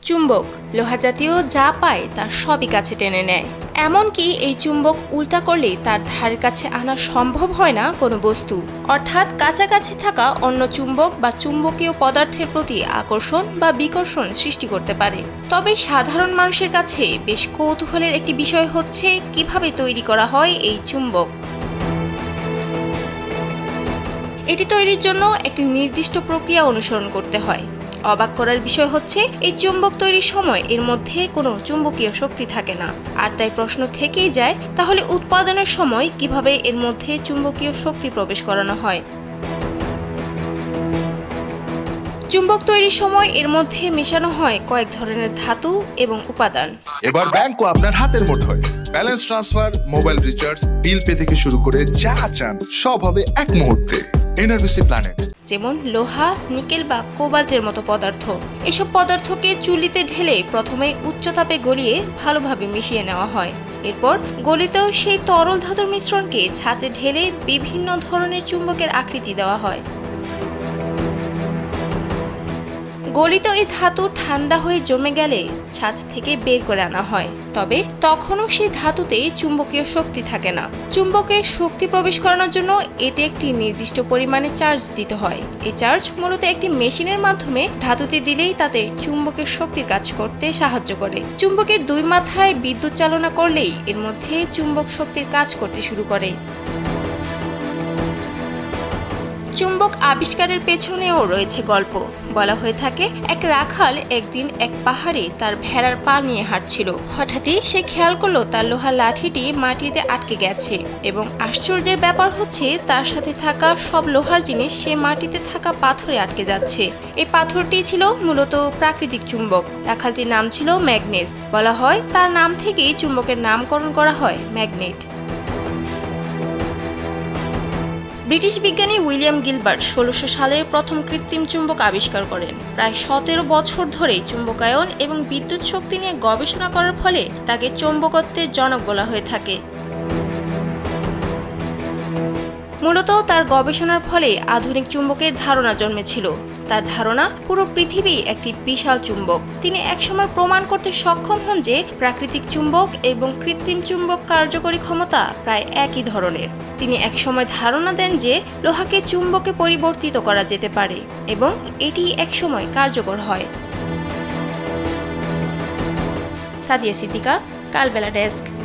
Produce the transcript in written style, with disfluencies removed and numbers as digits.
চুম্বক লোহা জাতীয় যা পায় তার সবই কাছে টেনে নেয়। এমনকি এই চুম্বক উল্টা করলে তার ধারের কাছে আনা সম্ভব হয় না কোনো বস্তু, অর্থাৎ কাছাকাছি থাকা অন্য চুম্বক বা চুম্বকীয় পদার্থের প্রতি আকর্ষণ বা বিকর্ষণ সৃষ্টি করতে পারে। তবে সাধারণ মানুষের কাছে বেশ কৌতূহলের একটি বিষয় হচ্ছে কিভাবে তৈরি করা হয় এই চুম্বক। এটি তৈরির জন্য একটি নির্দিষ্ট প্রক্রিয়া অনুসরণ করতে হয়। অবাক করার বিষয় হচ্ছে এই চুম্বক তৈরির সময় এর মধ্যে কোনো চুম্বকীয় শক্তি থাকে না। আর তাই প্রশ্ন থেকেই যায়, তাহলে উৎপাদনের সময় কিভাবে এর মধ্যে চুম্বকীয় শক্তি প্রবেশ করানো হয়। চুম্বক তৈরির সময় এর মধ্যে মেশানো হয় কয়েক ধরনের ধাতু এবং উপাদান। এবার ব্যাংকও আপনার হাতের মুঠোয়। Balance transfer, mobile recharge, bill pay থেকে শুরু করে যা চান সব হবে এক মুহূর্তে। NRBC planet. যেমন লোহা, নিকেল বা কোবাল্টের মতো পদার্থ। এসব পদার্থকে চুল্লিতে ঢেলে প্রথমে উচ্চ তাপে গলিয়ে ভালোভাবে মিশিয়ে নেওয়া হয়। এরপর গলিতেও সেই তরল ধাতুর মিশ্রণকে ছাঁচে ঢেলে বিভিন্ন ধরনের চুম্বকের আকৃতি দেওয়া হয়। গলিত এই ধাতু ঠান্ডা হয়ে জমে গেলে ছাঁচ থেকে বের করে আনা হয়। তবে তখনও সেই ধাতুতে চুম্বকীয় শক্তি থাকে না। চুম্বকে শক্তি প্রবেশ করানোর জন্য এতে একটি নির্দিষ্ট পরিমাণে চার্জ দিতে হয়। এই চার্জ মূলত একটি মেশিনের মাধ্যমে ধাতুতে দিলেই তাতে চুম্বকের শক্তির কাজ করতে সাহায্য করে। চুম্বকের দুই মাথায় বিদ্যুৎ চালনা করলেই এর মধ্যে চুম্বক শক্তির কাজ করতে শুরু করে। চুম্বক আবিষ্কারের পেছনেও রয়েছে গল্প। বলা হয়ে থাকে, এক রাখাল একদিন এক পাহাড়ে তার ভেড়ার পাল নিয়ে হাঁটছিল। হঠাৎই সে খেয়াল করলো তার লোহার লাঠিটি মাটিতে আটকে গেছে এবং আশ্চর্যের ব্যাপার হচ্ছে তার সাথে থাকা সব লোহার জিনিস সে মাটিতে থাকা পাথরে আটকে যাচ্ছে। এই পাথরটি ছিল মূলত প্রাকৃতিক চুম্বক। রাখালটির নাম ছিল ম্যাগনেস। বলা হয় তার নাম থেকেই চুম্বকের নামকরণ করা হয় ম্যাগনেট। ব্রিটিশ বিজ্ঞানী উইলিয়াম গিলবার্ট 1600 সালে প্রথম কৃত্রিম চুম্বক আবিষ্কার করেন। প্রায় 17 বছর ধরে চুম্বকায়ন এবং বিদ্যুৎ শক্তি নিয়ে গবেষণা করার ফলে তাকে চৌম্বকত্বের জনক বলা হয়ে থাকে। মূলত তার গবেষণার ফলে আধুনিক চুম্বকের ধারণা জন্মেছিল। তার ধারণা পুরো পৃথিবী একটি বিশাল চুম্বক। তিনি একসময় প্রমাণ করতে সক্ষম হন যে প্রাকৃতিক চুম্বক এবং কৃত্রিম চুম্বক কার্যকরী ক্ষমতা প্রায় একই ধরনের। তিনি একসময় ধারণা দেন যে লোহাকে চুম্বকে পরিবর্তিত করা যেতে পারে এবং এটি একসময় কার্যকর হয়। সাদিয়া সিদ্দিকা, কালবেলা ডেস্ক।